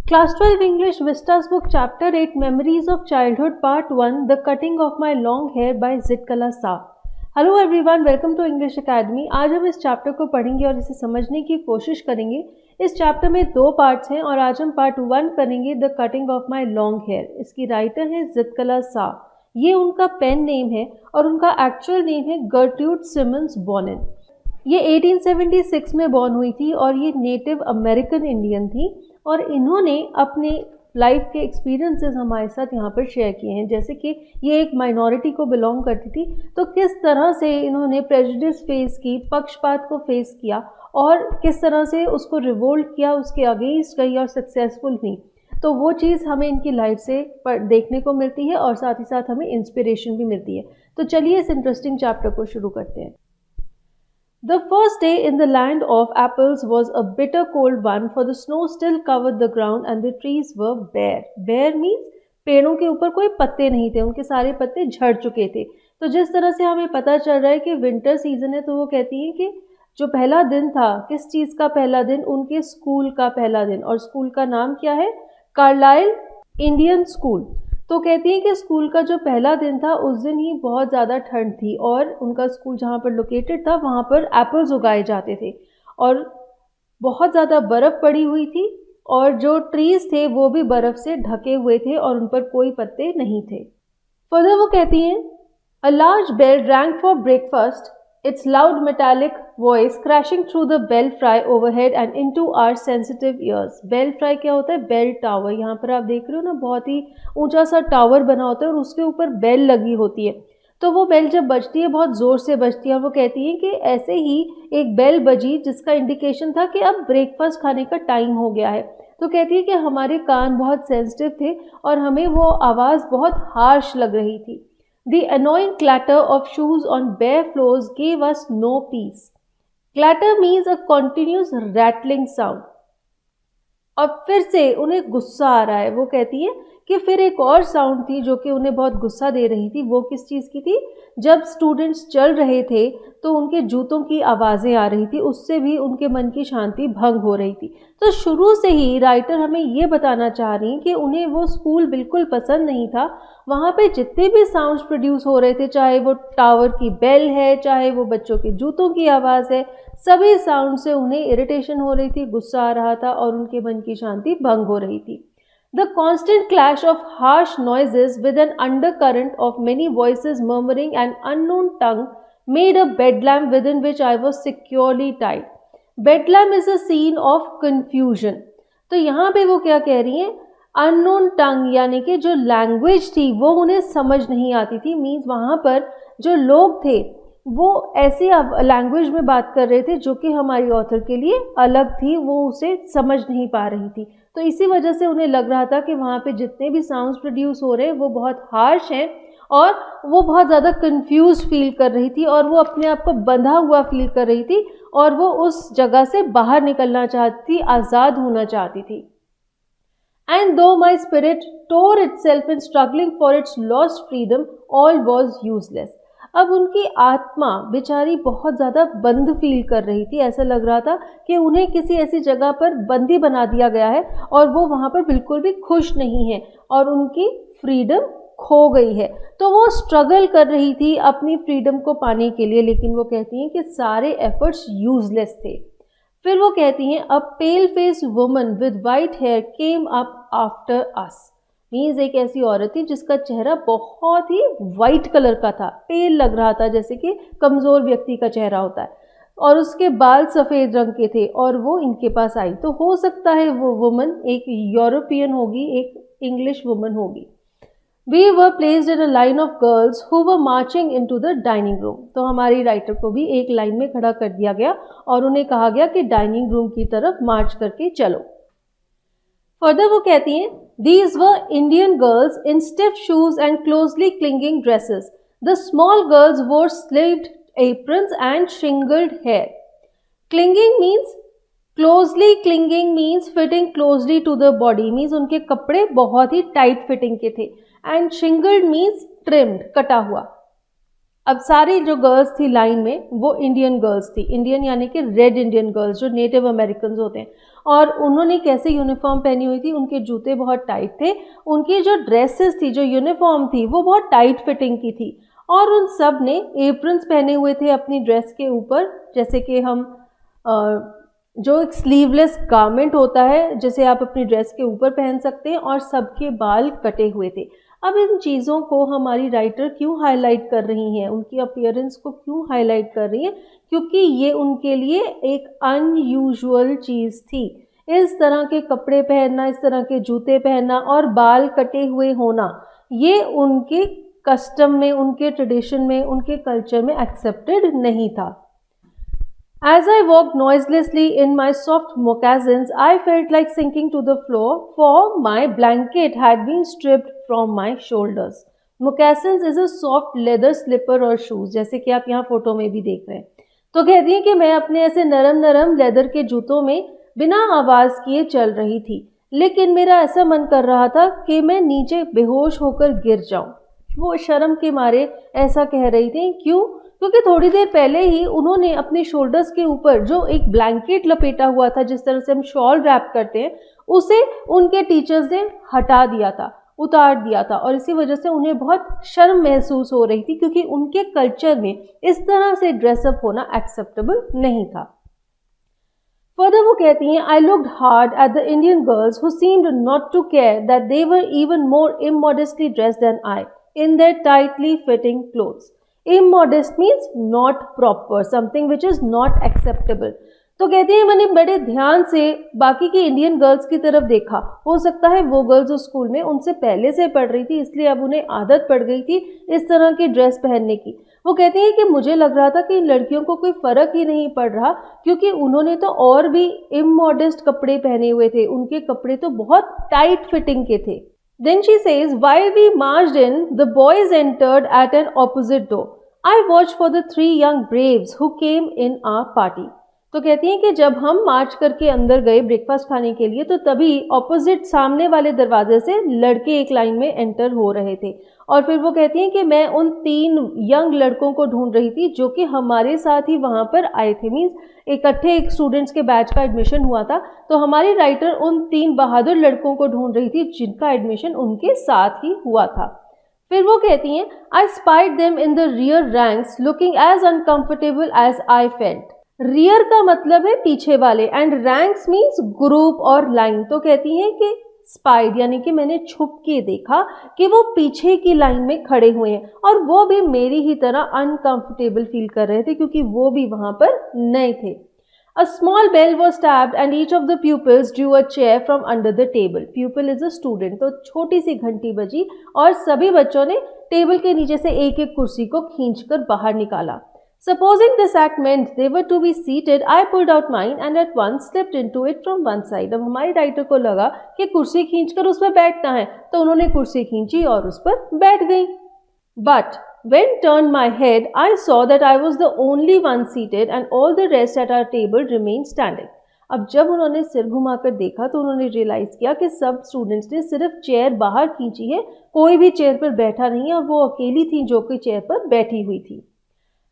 Class 12 English Vistas Book Chapter 8 Memories of Childhood Part 1 The Cutting of My Long Hair by Zitkala Sa. Hello everyone, welcome to English academy. आज हम इस chapter को पढ़ेंगे और इसे समझने की कोशिश करेंगे। इस चैप्टर में दो पार्ट्स हैं और आज हम पार्ट 1 करेंगे the cutting of my long hair. इसकी राइटर है जितकला सा। ये उनका पेन नेम है और उनका एक्चुअल नेम है गर्ट्रूड सिमंस बोनेन। ये 1876 में बॉर्न हुई थी और ये नेटिव अमेरिकन इंडियन थी और इन्होंने अपने लाइफ के एक्सपीरियंसेस हमारे साथ यहाँ पर शेयर किए हैं। जैसे कि ये एक माइनॉरिटी को बिलोंग करती थी, तो किस तरह से इन्होंने प्रेजुडिस फेस की, पक्षपात को फेस किया और किस तरह से उसको रिवोल्ट किया, उसके अगेंस्ट गई और सक्सेसफुल हुई। तो वो चीज़ हमें इनकी लाइफ से देखने को मिलती है और साथ ही साथ हमें इंस्पिरेशन भी मिलती है। तो चलिए इस इंटरेस्टिंग चैप्टर को शुरू करते हैं। The first day in the land of apples was a bitter cold one, for the snow still covered the ground and the trees were bare. Bare means पेड़ों के ऊपर कोई पत्ते नहीं थे, उनके सारे पत्ते झड़ चुके थे। तो जिस तरह से हमें पता चल रहा है कि विंटर सीजन है, तो वो कहती हैं कि जो पहला दिन था, किस चीज़ का पहला दिन, उनके स्कूल का पहला दिन। और स्कूल का नाम क्या है? Carlisle Indian school. तो कहती हैं कि स्कूल का जो पहला दिन था उस दिन ही बहुत ज़्यादा ठंड थी और उनका स्कूल जहाँ पर लोकेटेड था वहाँ पर एप्पल्स उगाए जाते थे और बहुत ज़्यादा बर्फ़ पड़ी हुई थी और जो ट्रीज़ थे वो भी बर्फ़ से ढके हुए थे और उन पर कोई पत्ते नहीं थे। फर्दर वो कहती हैं, a large bell rang for breakfast, its loud metallic voice crashing through the belfry overhead and into our sensitive ears. Belfry क्या होता है? Bell tower. यहाँ पर आप देख रहे हो ना, बहुत ही ऊंचा सा टावर बना होता है और उसके ऊपर बेल लगी होती है। तो वो बेल जब बजती है बहुत ज़ोर से बजती है और वो कहती है कि ऐसे ही एक बेल बजी जिसका इंडिकेशन था कि अब ब्रेकफास्ट खाने का टाइम हो गया है। तो कहती है कि हमारे कान बहुत सेंसिटिव थे और हमें वो आवाज़ बहुत हार्श लग रही थी। The annoying clatter of shoes on bare floors gave us no peace. Clatter means a continuous rattling sound. और फिर से उन्हें गुस्सा आ रहा है। वो कहती है कि फिर एक और साउंड थी जो कि उन्हें बहुत गुस्सा दे रही थी। वो किस चीज़ की थी? जब स्टूडेंट्स चल रहे थे तो उनके जूतों की आवाज़ें आ रही थी, उससे भी उनके मन की शांति भंग हो रही थी। तो शुरू से ही राइटर हमें ये बताना चाह रही हैं कि उन्हें वो स्कूल बिल्कुल पसंद नहीं था। वहाँ पे जितने भी साउंड्स प्रोड्यूस हो रहे थे, चाहे वो टावर की बेल है, चाहे वो बच्चों के जूतों की आवाज़ है, सभी साउंड से उन्हें इरिटेशन हो रही थी, गुस्सा आ रहा था और उनके मन की शांति भंग हो रही थी। The constant clash of harsh noises with an undercurrent of many voices murmuring an unknown tongue made a bedlam within which I was securely tied. Bedlam is a scene of confusion. तो यहाँ पे वो क्या कह रही हैं? Unknown टंग यानी कि जो लैंग्वेज थी वो उन्हें समझ नहीं आती थी। मीन्स वहाँ पर जो लोग थे वो ऐसी लैंग्वेज में बात कर रहे थे जो कि हमारी ऑथर के लिए अलग थी, वो उसे समझ नहीं पा रही थी। तो इसी वजह से उन्हें लग रहा था कि वहाँ पे जितने भी साउंड्स प्रोड्यूस हो रहे हैं वो बहुत हार्श हैं और वो बहुत ज़्यादा कंफ्यूज फील कर रही थी और वो अपने आप को बंधा हुआ फील कर रही थी और वो उस जगह से बाहर निकलना चाहती थी, आज़ाद होना चाहती थी। And though my spirit tore itself in struggling for its lost freedom, all was useless. अब उनकी आत्मा बेचारी बहुत ज़्यादा बंद फील कर रही थी। ऐसा लग रहा था कि उन्हें किसी ऐसी जगह पर बंदी बना दिया गया है और वो वहाँ पर बिल्कुल भी खुश नहीं है और उनकी फ्रीडम खो गई है। तो वो स्ट्रगल कर रही थी अपनी फ्रीडम को पाने के लिए, लेकिन वो कहती हैं कि सारे एफर्ट्स यूजलेस थे। फिर वो कहती हैं, a pale face woman with white hair came up after us. Means एक ऐसी औरत थी जिसका चेहरा बहुत ही वाइट कलर का था, पेल लग रहा था, जैसे कि कमज़ोर व्यक्ति का चेहरा होता है, और उसके बाल सफ़ेद रंग के थे और वो इनके पास आई। तो हो सकता है वो वुमन एक यूरोपियन होगी, एक इंग्लिश वुमन होगी। We were placed in a line of girls who were marching into the dining room. तो हमारी राइटर को भी एक लाइन में खड़ा कर दिया गया और उन्हें कहा गया कि डाइनिंग रूम की तरफ मार्च करके चलो। फर्दर वो कहती हैं, These were Indian girls in stiff shoes and closely clinging dresses. The small girls wore sleeved aprons and shingled hair. Clinging means closely clinging means fitting closely to the body, means उनके कपड़े बहुत ही tight fitting के थे। And shingled means trimmed, कटा हुआ। अब सारी जो गर्ल्स थी लाइन में वो इंडियन गर्ल्स थी, इंडियन यानी कि रेड इंडियन गर्ल्स जो नेटिव अमेरिकन होते हैं, और उन्होंने कैसे यूनिफॉर्म पहनी हुई थी, उनके जूते बहुत टाइट थे, उनकी जो ड्रेसेस थी, जो यूनिफॉर्म थी वो बहुत टाइट फिटिंग की थी, और उन सब ने एप्रन्स पहने हुए थे अपनी ड्रेस के ऊपर, जैसे कि हम जो एक स्लीवलेस गारमेंट होता है जिसे आप अपनी ड्रेस के ऊपर पहन सकते हैं, और सबके बाल कटे हुए थे। अब इन चीज़ों को हमारी राइटर क्यों हाईलाइट कर रही हैं, उनकी अपीयरेंस को क्यों हाईलाइट कर रही हैं, क्योंकि ये उनके लिए एक अनयूजुअल चीज़ थी। इस तरह के कपड़े पहनना, इस तरह के जूते पहनना और बाल कटे हुए होना, ये उनके कस्टम में, उनके ट्रेडिशन में, उनके कल्चर में एक्सेप्टेड नहीं था। As I walked noiselessly in my soft moccasins, I felt like sinking to the floor, for my blanket had been stripped from my shoulders. Moccasins is a soft leather slipper or shoes, जैसे कि आप यहाँ photo में भी देख रहे हैं। तो कहती हैं कि मैं अपने ऐसे नरम नरम लेदर के जूतों में बिना आवाज़ किए चल रही थी, लेकिन मेरा ऐसा मन कर रहा था कि मैं नीचे बेहोश होकर गिर जाऊं। वो शर्म के मारे ऐसा कह रही थी। क्यों? क्योंकि थोड़ी देर पहले ही उन्होंने अपने शोल्डर्स के ऊपर जो एक ब्लैंकेट लपेटा हुआ था, जिस तरह से हम शॉल रैप करते हैं, उसे उनके टीचर्स ने हटा दिया था, उतार दिया था, और इसी वजह से उन्हें बहुत शर्म महसूस हो रही थी, क्योंकि उनके कल्चर में इस तरह से ड्रेसअप होना एक्सेप्टेबल नहीं था। फर्दर वो कहती हैं, I looked hard at the Indian girls who seemed not to care that they were even more immodestly dressed than I in their tightly fitting clothes. Immodest means not proper, something which is not acceptable. तो कहते हैं मैंने बड़े ध्यान से बाकी की Indian girls की तरफ देखा, हो सकता है वो गर्ल्स उस स्कूल में उनसे पहले से पढ़ रही थी, इसलिए अब उन्हें आदत पड़ गई थी इस तरह की ड्रेस पहनने की। वो कहती हैं कि मुझे लग रहा था कि इन लड़कियों को कोई फ़र्क ही नहीं पड़ रहा, क्योंकि उन्होंने तो और भी इमोडेस्ट कपड़े पहने हुए थे, उनके कपड़े तो बहुत टाइट फिटिंग के थे। Then she says, while we marched in, the boys entered at an opposite door. I watched for the 3 young braves who came in our party. तो कहती हैं कि जब हम मार्च करके अंदर गए ब्रेकफास्ट खाने के लिए, तो तभी ऑपोजिट सामने वाले दरवाजे से लड़के एक लाइन में एंटर हो रहे थे, और फिर वो कहती हैं कि मैं उन 3 यंग लड़कों को ढूंढ रही थी जो कि हमारे साथ ही वहाँ पर आए थे। मीन्स इकट्ठे एक स्टूडेंट्स के बैच का एडमिशन हुआ था, तो हमारी राइटर उन 3 बहादुर लड़कों को ढूंढ रही थी जिनका एडमिशन उनके साथ ही हुआ था। फिर वो कहती हैं, I spied them in the rear ranks looking as uncomfortable as I felt. Rear का मतलब है पीछे वाले, एंड रैंक्स मीन्स ग्रुप और लाइन। तो कहती हैं कि स्पाइड यानी कि मैंने छुप के देखा कि वो पीछे की लाइन में खड़े हुए हैं, और वो भी मेरी ही तरह अनकंफर्टेबल फील कर रहे थे, क्योंकि वो भी वहां पर नए थे। A small bell was tapped and each of the pupils drew a chair from under the table. Pupil is a student. तो छोटी सी घंटी बजी और सभी बच्चों ने टेबल के नीचे से एक एक कुर्सी को खींचकर बाहर निकाला। Supposing this act meant they were to be seated, I pulled out mine and at once slipped into it from one side. अब हमारी राइटर को लगा कि कुर्सी खींचकर उस पर बैठना है, तो उन्होंने कुर्सी खींची और उस पर बैठ गई। But when turned my head, I saw that I was the only one seated and all the rest at our table remained standing. अब जब उन्होंने सिर घुमाकर देखा तो उन्होंने रियलाइज किया कि सब स्टूडेंट्स ने सिर्फ चेयर बाहर खींची है, कोई भी चेयर पर बैठा नहीं है, और वो अकेली थी जो कि चेयर पर बैठी हुई थी।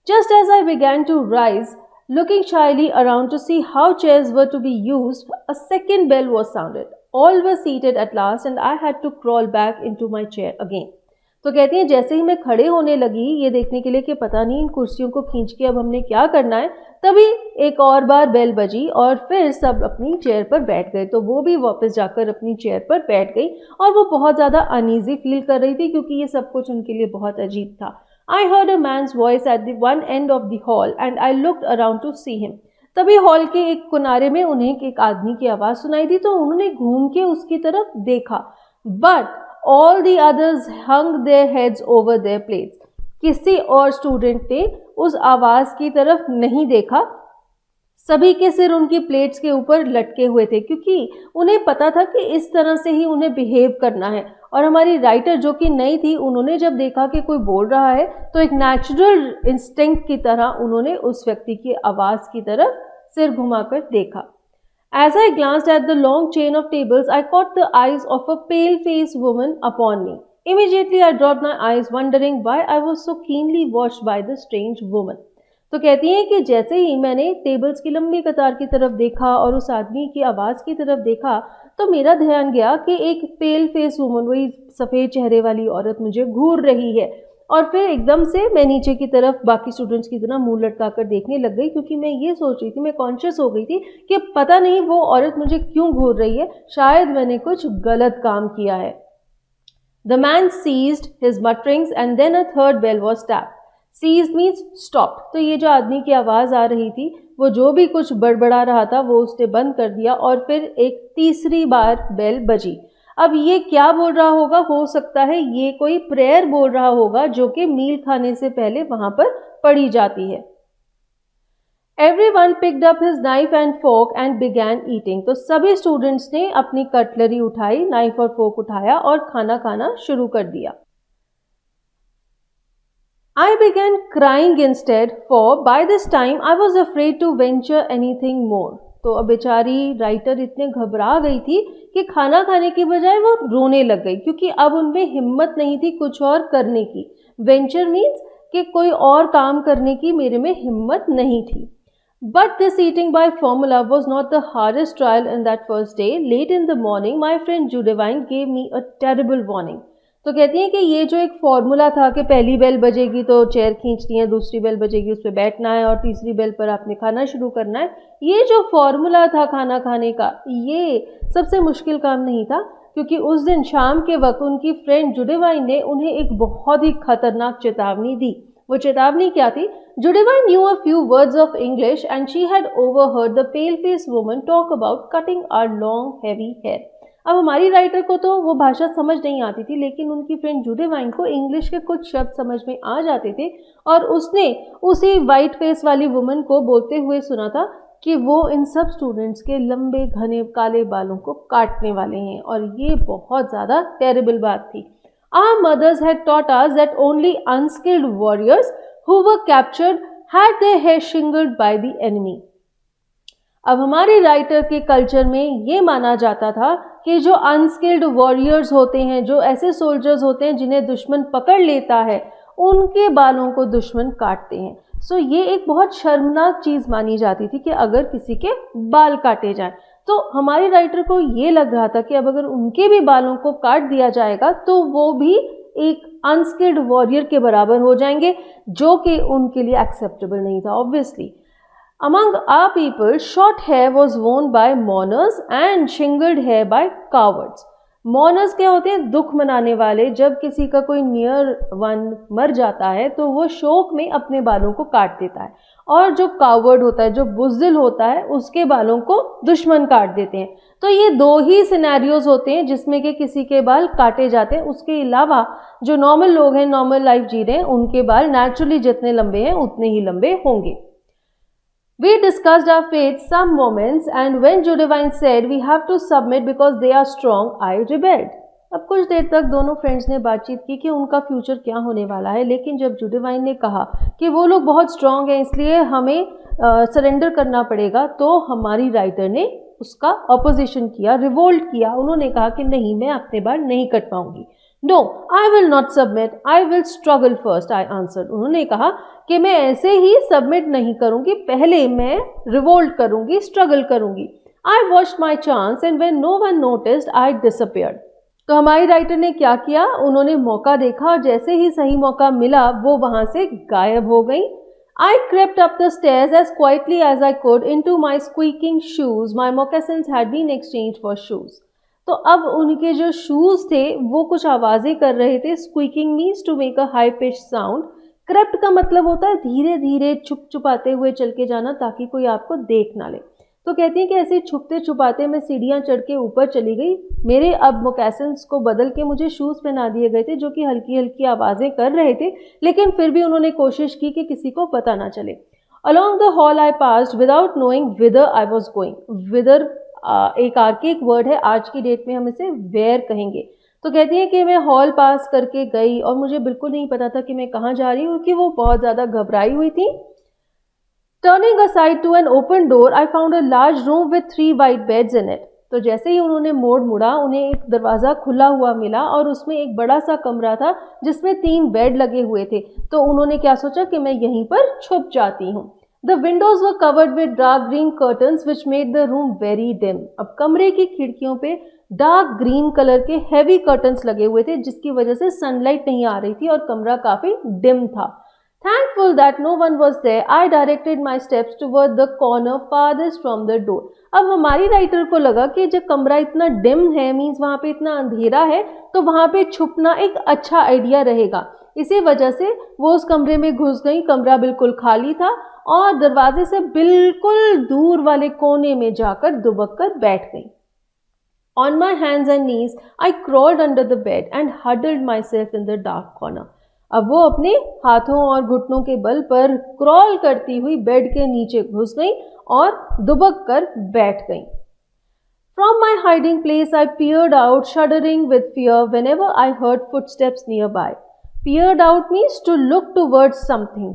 Just as I began to rise, looking shyly around to see how chairs were to be used, a second bell was sounded. All were seated at last and I had to crawl back into my chair again. तो कहती हैं जैसे ही मैं खड़े होने लगी ये देखने के लिए कि पता नहीं इन कुर्सियों को खींच के अब हमने क्या करना है, तभी एक और बार बेल बजी और फिर सब अपनी चेयर पर बैठ गए। तो वो भी वापस जाकर अपनी चेयर पर बैठ गई, और वो बहुत ज़्यादा अनईजी फील कर रही थी क्योंकि ये सब कुछ उनके लिए बहुत अजीब था। I heard a man's voice at the one end of the hall and I looked around to see him. तभी हॉल के एक किनारे में उन्हें एक आदमी की आवाज़ सुनाई दी, तो उन्होंने घूम के उसकी तरफ देखा। But all the others hung their heads over their plates. किसी और स्टूडेंट ने उस आवाज़ की तरफ नहीं देखा, सभी के सिर उनकी प्लेट्स के ऊपर लटके हुए थे, क्योंकि उन्हें पता था कि इस तरह से ही उन्हें बिहेव करना है। और हमारी राइटर जो कि नई थी, उन्होंने जब देखा कि कोई बोल रहा है तो एक नेचुरल इंस्टिंक्ट की तरह उन्होंने उस व्यक्ति की आवाज़ की तरफ सिर घुमाकर देखा। As I glanced at the long chain of tables, I caught the eyes of a pale-faced woman upon me. Immediately I dropped my eyes, wondering why I was so keenly watched by the strange woman. तो कहती हैं कि जैसे ही मैंने tables की लंबी कतार की तरफ देखा और उस आदमी की आवाज़ की तरफ देखा, तो मेरा ध्यान गया कि एक पेल फेस वुमन, वही सफ़ेद चेहरे वाली औरत मुझे घूर रही है। और फिर एकदम से मैं नीचे की तरफ बाकी स्टूडेंट्स की तरह मुंह लटका कर देखने लग गई, क्योंकि मैं ये सोच रही थी, मैं कॉन्शियस हो गई थी कि पता नहीं वो औरत मुझे क्यों घूर रही है, शायद मैंने कुछ गलत काम किया है। The man ceased his mutterings and then a third bell was tapped. Ceased means stopped. तो ये जो आदमी की आवाज़ आ रही थी, वो जो भी कुछ बड़बड़ा रहा था वो उसने बंद कर दिया और फिर एक तीसरी बार बेल बजी। अब ये क्या बोल रहा होगा? हो सकता है ये कोई प्रेयर बोल रहा होगा जो कि मील खाने से पहले वहाँ पर पढ़ी जाती है। Everyone picked up his knife and fork and began eating. तो सभी स्टूडेंट्स ने अपनी कटलरी उठाई, नाइफ और फोक उठाया और खाना खाना शुरू कर दिया। I began crying instead, for by this time I was afraid to venture anything more. तो अब बेचारी राइटर इतने घबरा गई थी कि खाना खाने की बजाय वो रोने लग गई, क्योंकि अब उनमें हिम्मत नहीं थी कुछ और करने की। वेंचर मीन्स कि कोई और काम करने की मेरे में हिम्मत नहीं थी। But this eating by formula was not the hardest trial in that first day. Late in the morning, my friend Judevine gave me a terrible warning. तो कहती हैं कि ये जो एक फॉर्मूला था कि पहली बेल बजेगी तो चेयर खींचनी है, दूसरी बेल बजेगी उस पर बैठना है और तीसरी बेल पर आपने खाना शुरू करना है, ये जो फॉर्मूला था खाना खाने का, ये सबसे मुश्किल काम नहीं था, क्योंकि उस दिन शाम के वक्त उनकी फ्रेंड जुडेवाइन ने उन्हें एक बहुत ही खतरनाक चेतावनी दी। वो चेतावनी क्या थी? Judevine knew a few words of English and she had overheard the pale-faced woman talk about cutting our long heavy hair. अब हमारी राइटर को तो वो भाषा समझ नहीं आती थी, लेकिन उनकी फ्रेंड जुडेवाइन को इंग्लिश के कुछ शब्द समझ में आ जाते थे और उसने उसी वाइट फेस वाली वुमन को बोलते हुए सुना था कि वो इन सब स्टूडेंट्स के लंबे घने काले बालों को काटने वाले हैं, और ये बहुत ज़्यादा टेरिबल बात थी। Our mothers had taught us that only unskilled warriors who were captured had their hair shingled by the enemy. अब हमारे राइटर के कल्चर में ये माना जाता था कि जो अनस्किल्ड वॉरियर्स होते हैं, जो ऐसे सोल्जर्स होते हैं जिन्हें दुश्मन पकड़ लेता है, उनके बालों को दुश्मन काटते हैं। सो ये एक बहुत शर्मनाक चीज़ मानी जाती थी कि अगर किसी के बाल काटे जाएं। तो हमारी राइटर को ये लग रहा था कि अब अगर उनके भी बालों को काट दिया जाएगा तो वो भी एक अनस्किल्ड वॉरियर के बराबर हो जाएंगे, जो कि उनके लिए एक्सेप्टेबल नहीं था obviously. Among our people, short hair was worn by mourners and shingled hair by cowards. Mourners क्या होते हैं? दुख मनाने वाले। जब किसी का कोई नियर वन मर जाता है तो वो शोक में अपने बालों को काट देता है, और जो कावर्ड होता है, जो बुज़दिल होता है, उसके बालों को दुश्मन काट देते हैं। तो ये दो ही सिनेरियोज होते हैं जिसमें कि किसी के बाल काटे जाते हैं। उसके अलावा जो नॉर्मल लोग हैं, नॉर्मल लाइफ जी रहे हैं, उनके बाल नेचुरली जितने लंबे हैं उतने ही लंबे होंगे। We discussed our fates some moments, and when Judevine said we have to submit because they are strong, I rebelled. अब कुछ देर तक दोनों फ्रेंड्स ने बातचीत की कि उनका फ्यूचर क्या होने वाला है, लेकिन जब जुडेवाइन ने कहा कि वो लोग बहुत स्ट्रांग हैं इसलिए हमें सरेंडर करना पड़ेगा, तो हमारी राइटर ने उसका अपोजिशन किया, रिवोल्ट किया। उन्होंने कहा कि नहीं, मैं अपने बाल नहीं कट पाऊंगी। No, I will not submit. I will struggle first, I answered. उन्होंने कहा कि मैं ऐसे ही सबमिट नहीं करूंगी, पहले मैं रिवोल्ट करूंगी, स्ट्रगल करूंगी। I watched my chance and when no one noticed, I disappeared. तो हमारी राइटर ने क्या किया? उन्होंने मौका देखा और जैसे ही सही मौका मिला वो वहां से गायब हो गई। I crept up the stairs as quietly as I could into my squeaking shoes. My moccasins had been exchanged for shoes. तो अब उनके जो शूज़ थे वो कुछ आवाज़ें कर रहे थे। Squeaking means to make a high pitch sound. Crept का मतलब होता है धीरे धीरे छुप छुपाते हुए चल के जाना ताकि कोई आपको देख ना ले। तो कहती हैं कि ऐसे छुपते छुपाते मैं सीढ़ियाँ चढ़ के ऊपर चली गई। मेरे अब मोकैसन्स को बदल के मुझे शूज़ पहना दिए गए थे जो कि हल्की हल्की आवाज़ें कर रहे थे, लेकिन फिर भी उन्होंने कोशिश की कि किसी को पता ना चले। Along the hall I passed without knowing whether I was going. Whether एक आर्किक वर्ड है, आज की डेट में हम इसे वेयर कहेंगे। तो कहती है कि मैं हॉल पास करके गई और मुझे बिल्कुल नहीं पता था कि मैं कहाँ जा रही हूँ, क्योंकि वो बहुत ज़्यादा घबराई हुई थी। Turning aside to an open door, I found a large room with 3 white beds in it. तो जैसे ही उन्होंने मोड़ मुड़ा उन्हें एक दरवाज़ा खुला हुआ मिला और उसमें एक बड़ा सा कमरा था जिसमें 3 बेड लगे हुए थे। तो उन्होंने क्या सोचा कि मैं यहीं पर छुप जाती हूँ। The Windows were covered with dark green curtains which made the room very dim. अब कमरे की खिड़कियों पे डार्क ग्रीन कलर के हैवी कर्टन्स लगे हुए थे जिसकी वजह से सनलाइट नहीं आ रही थी और कमरा काफ़ी डिम था। Thankful that no one was there, I directed my steps toward the corner farthest from the door. अब हमारी राइटर को लगा कि जब कमरा इतना डिम है, मीन्स वहाँ पे इतना अंधेरा है, तो वहाँ पे छुपना एक अच्छा आइडिया रहेगा। इसी वजह से वो उस कमरे में घुस गई। कमरा बिल्कुल खाली था और दरवाजे से बिल्कुल दूर वाले कोने में जाकर दुबक कर बैठ गई। On my hands and knees, I crawled under the bed and huddled myself in the dark corner. अब वो अपने हाथों और घुटनों के बल पर क्रॉल करती हुई बेड के नीचे घुस गई और दुबक कर बैठ गई। From my hiding place, I peered out, shuddering with fear whenever I heard footsteps nearby. Peered out means to look towards something,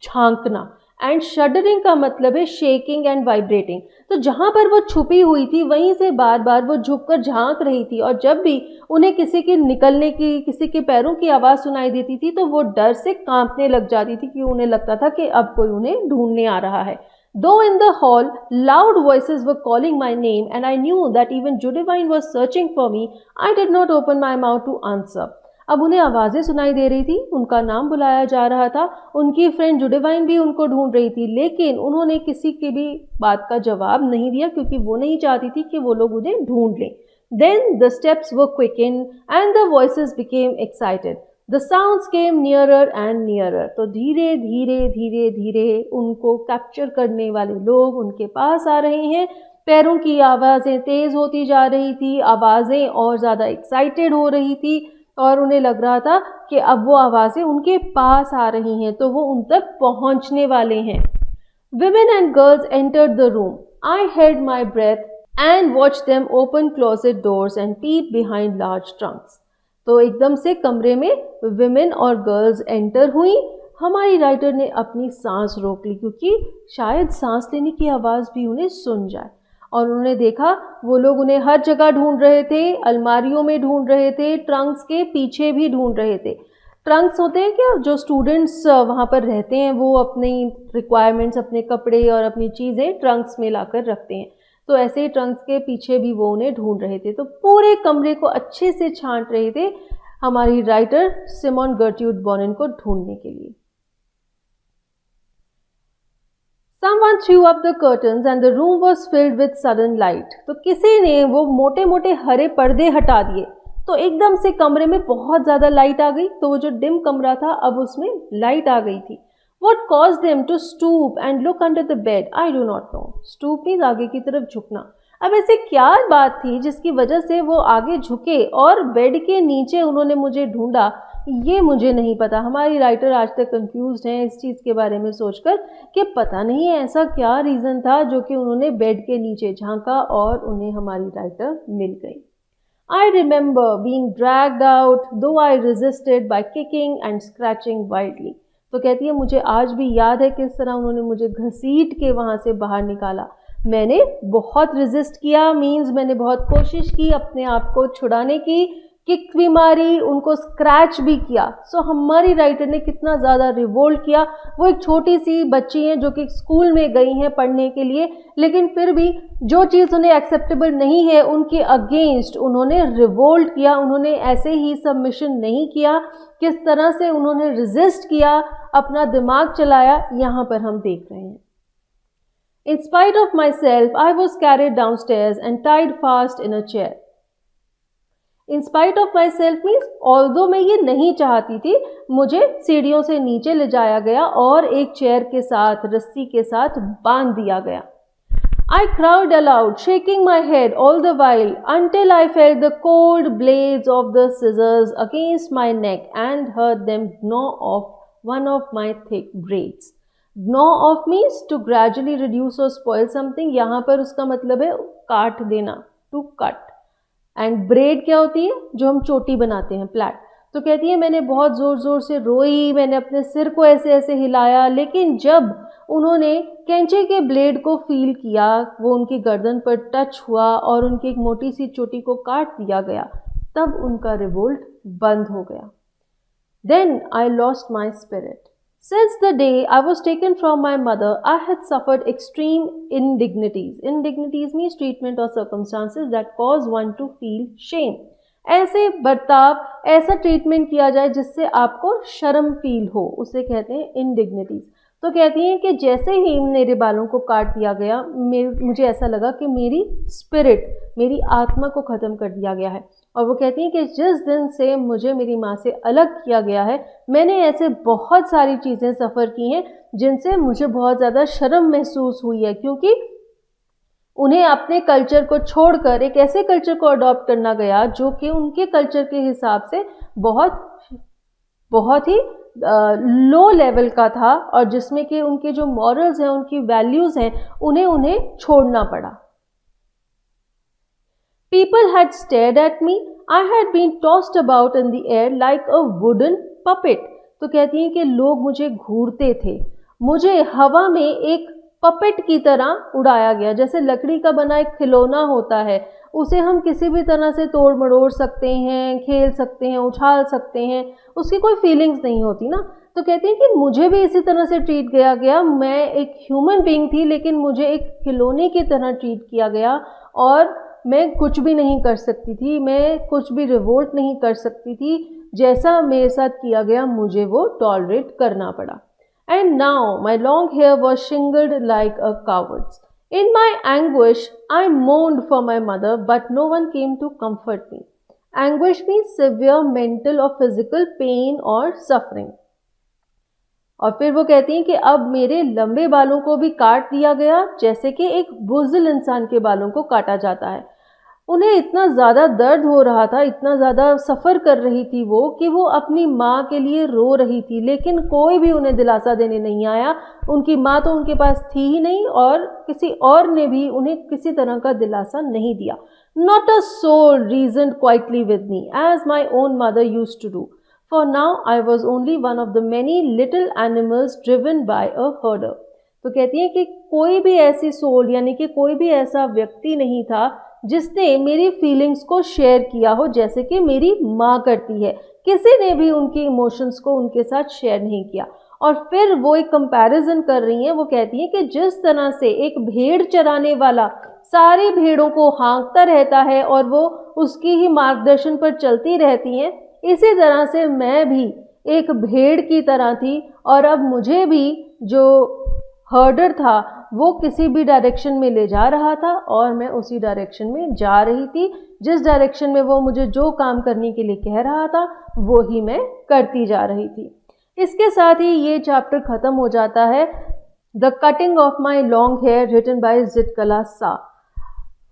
झांकना, एंड शडरिंग का मतलब है शेकिंग एंड वाइब्रेटिंग। तो जहाँ पर वो छुपी हुई थी वहीं से बार बार वो झुककर झांक रही थी और जब भी उन्हें किसी के निकलने की, किसी के पैरों की आवाज़ सुनाई देती थी तो वो डर से कांपने लग जाती थी कि उन्हें लगता था कि अब कोई उन्हें ढूंढने आ रहा है। Though in the hall, loud voices were calling my name and I knew that even Judivine was searching for me, I did not open my mouth to answer. अब उन्हें आवाज़ें सुनाई दे रही थी, उनका नाम बुलाया जा रहा था, उनकी फ्रेंड जुडिवाइन भी उनको ढूंढ रही थी, लेकिन उन्होंने किसी की भी बात का जवाब नहीं दिया क्योंकि वो नहीं चाहती थी कि वो लोग उन्हें ढूंढ लें। Then the steps were quickened and the voices became excited. The sounds came nearer and nearer. तो धीरे धीरे धीरे धीरे उनको कैप्चर करने वाले लोग उनके पास आ रहे हैं। पैरों की आवाज़ें तेज़ होती जा रही थी, आवाज़ें और ज़्यादा एक्साइटेड हो रही थी और उन्हें लग रहा था कि अब वो आवाज़ें उनके पास आ रही हैं तो वो उन तक पहुंचने वाले हैं। Women and girls entered the room. I held my breath and watched them open closet doors and peep behind large trunks. तो एकदम से कमरे में विमेन और गर्ल्स एंटर हुई। हमारी राइटर ने अपनी सांस रोक ली क्योंकि शायद सांस लेने की आवाज़ भी उन्हें सुन जाए और उन्होंने देखा वो लोग उन्हें हर जगह ढूंढ रहे थे, अलमारियों में ढूंढ रहे थे, ट्रंक्स के पीछे भी ढूंढ रहे थे। ट्रंक्स होते हैं क्या, जो स्टूडेंट्स वहाँ पर रहते हैं वो अपनी रिक्वायरमेंट्स, अपने कपड़े और अपनी चीज़ें ट्रंक्स में लाकर रखते हैं। तो ऐसे ही ट्रंक्स के पीछे भी वो उन्हें ढूंढ रहे थे। तो पूरे कमरे को अच्छे से छांट रहे थे हमारी राइटर सिमोन गर्ट्यूड बोनिन को ढूंढने के लिए। Someone threw up the curtains and the room was filled with sudden light. तो किसी ने वो मोटे मोटे हरे पर्दे हटा दिए तो एकदम से कमरे में बहुत ज़्यादा लाइट आ गई। तो वो जो डिम कमरा था अब उसमें लाइट आ गई थी। What caused them to stoop and look under the bed? I do not know. Stoop means आगे की तरफ झुकना। अब ऐसे क्या बात थी जिसकी वजह से वो आगे झुके और बेड के नीचे उन्होंने मुझे ढूंढा, ये मुझे नहीं पता। हमारी राइटर आज तक कंफ्यूज्ड हैं इस चीज़ के बारे में सोचकर कि पता नहीं है ऐसा क्या रीज़न था जो कि उन्होंने बेड के नीचे झांका और उन्हें हमारी राइटर मिल गई। I remember being dragged out, though I resisted by kicking and scratching wildly. तो कहती है मुझे आज भी याद है किस तरह उन्होंने मुझे घसीट के वहाँ से बाहर निकाला। मैंने बहुत रेजिस्ट किया, मीन्स मैंने बहुत कोशिश की अपने आप को छुड़ाने की, किक भी मारी, उनको स्क्रैच भी किया। सो हमारी राइटर ने कितना ज़्यादा रिवोल्ट किया। वो एक छोटी सी बच्ची हैं जो कि स्कूल में गई हैं पढ़ने के लिए, लेकिन फिर भी जो चीज़ उन्हें एक्सेप्टेबल नहीं है उनके अगेंस्ट उन्होंने रिवोल्ट किया। उन्होंने ऐसे ही सबमिशन नहीं किया, किस तरह से उन्होंने रेजिस्ट किया, अपना दिमाग चलाया, यहाँ पर हम देख रहे हैं। In spite of myself, I was carried downstairs and tied fast in a chair. In spite of myself means although मैं ये नहीं चाहती थी, मुझे सीढ़ियों से नीचे ले जाया गया और एक चेयर के साथ, रस्सी के साथ बांध दिया गया। I cried aloud, shaking my head all the while until I felt the cold blades of the scissors against my neck and heard them gnaw off one of my thick braids. Gnaw off means to gradually reduce or spoil something. यहाँ पर उसका मतलब है काट देना, to cut. And bread क्या होती है, जो हम चोटी बनाते हैं, प्लैट। तो कहती है मैंने बहुत ज़ोर ज़ोर से रोई, मैंने अपने सिर को ऐसे ऐसे हिलाया, लेकिन जब उन्होंने कैंची के ब्लेड को फील किया, वो उनकी गर्दन पर टच हुआ और उनकी एक मोटी सी चोटी को काट दिया गया, तब उनका रिवोल्ट बंद हो गया। Then I lost my spirit. Since the day I was taken from my mother, I had suffered extreme indignities. Indignities means treatment or circumstances that cause one to feel shame. ऐसे बर्ताव, ऐसा treatment किया जाए जिससे आपको शर्म feel हो, उसे कहते हैं इंडिग्निटीज। तो कहती हैं कि जैसे ही मेरे बालों को काट दिया गया, मुझे ऐसा लगा कि मेरी स्पिरिट, मेरी आत्मा को ख़त्म कर दिया गया है। और वो कहती हैं कि जिस दिन से मुझे मेरी माँ से अलग किया गया है, मैंने ऐसे बहुत सारी चीज़ें सफ़र की हैं जिनसे मुझे बहुत ज़्यादा शर्म महसूस हुई है, क्योंकि उन्हें अपने कल्चर को छोड़कर एक ऐसे कल्चर को अडॉप्ट करना गया जो कि उनके कल्चर के हिसाब से बहुत ही लो लेवल का था, और जिसमें कि उनके जो मॉरल्स हैं, उनकी वैल्यूज़ हैं, उन्हें छोड़ना पड़ा। People had stared at me. I had been tossed about in the air like a wooden puppet. तो कहती हैं कि लोग मुझे घूरते थे, मुझे हवा में एक पपेट की तरह उड़ाया गया। जैसे लकड़ी का बना एक खिलौना होता है, उसे हम किसी भी तरह से तोड़ मरोड़ सकते हैं, खेल सकते हैं, उछाल सकते हैं, उसकी कोई फीलिंग्स नहीं होती ना। तो कहती हैं कि मुझे भी इसी तरह से ट्रीट किया गया। मैं एक ह्यूमन बीइंग थी, लेकिन मुझे एक खिलौने की तरह ट्रीट किया गया, और मैं कुछ भी नहीं कर सकती थी, मैं कुछ भी रिवोल्ट नहीं कर सकती थी। जैसा मेरे साथ किया गया, मुझे वो टॉलरेट करना पड़ा। And now my long hair was shingled like a coward's. In my anguish, I mourned for my mother, but no one came to comfort me. Anguish means severe mental or physical pain or suffering. और फिर वो कहती हैं कि अब मेरे लंबे बालों को भी काट दिया गया, जैसे कि एक बुज़दिल इंसान के बालों को काटा जाता है। उन्हें इतना ज़्यादा दर्द हो रहा था, इतना ज़्यादा सफ़र कर रही थी वो, कि वो अपनी माँ के लिए रो रही थी, लेकिन कोई भी उन्हें दिलासा देने नहीं आया। उनकी माँ तो उनके पास थी ही नहीं, और किसी और ने भी उन्हें किसी तरह का दिलासा नहीं दिया। Not a soul reasoned quietly with me, as my own mother used to do. For now I was only one of the many little animals driven by a herder. तो कहती हैं कि कोई भी ऐसी सोल, यानी कि कोई भी ऐसा व्यक्ति नहीं था जिसने मेरी फीलिंग्स को शेयर किया हो, जैसे कि मेरी माँ करती है। किसी ने भी उनकी इमोशंस को उनके साथ शेयर नहीं किया। और फिर वो एक कंपैरिजन कर रही हैं। वो कहती हैं कि जिस तरह से एक भेड़ चराने वाला सारी भेड़ों को हाँकता रहता है और वो उसकी ही मार्गदर्शन पर चलती रहती हैं, इसी तरह से मैं भी एक भेड़ की तरह थी, और अब मुझे भी जो हर्डर था वो किसी भी डायरेक्शन में ले जा रहा था, और मैं उसी डायरेक्शन में जा रही थी। जिस डायरेक्शन में वो मुझे जो काम करने के लिए कह रहा था, वो ही मैं करती जा रही थी। इसके साथ ही ये चैप्टर ख़त्म हो जाता है। The cutting of my long hair written by Zitkala Sa.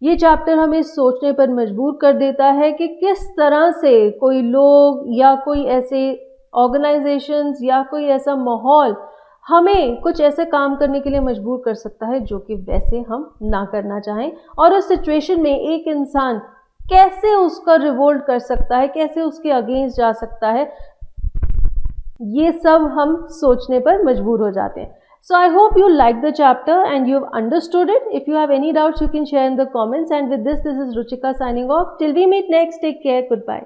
ये चैप्टर हमें सोचने पर मजबूर कर देता है कि किस तरह से कोई लोग या कोई ऐसे ऑर्गेनाइजेशंस या कोई ऐसा माहौल हमें कुछ ऐसे काम करने के लिए मजबूर कर सकता है जो कि वैसे हम ना करना चाहें, और उस सिचुएशन में एक इंसान कैसे उसका रिवोल्ट कर सकता है, कैसे उसके अगेंस्ट जा सकता है, ये सब हम सोचने पर मजबूर हो जाते हैं। So I hope you liked the chapter and you've understood it. If you have any doubts, you can share in the comments. And with this is Ruchika signing off. Till we meet next, take care. Goodbye.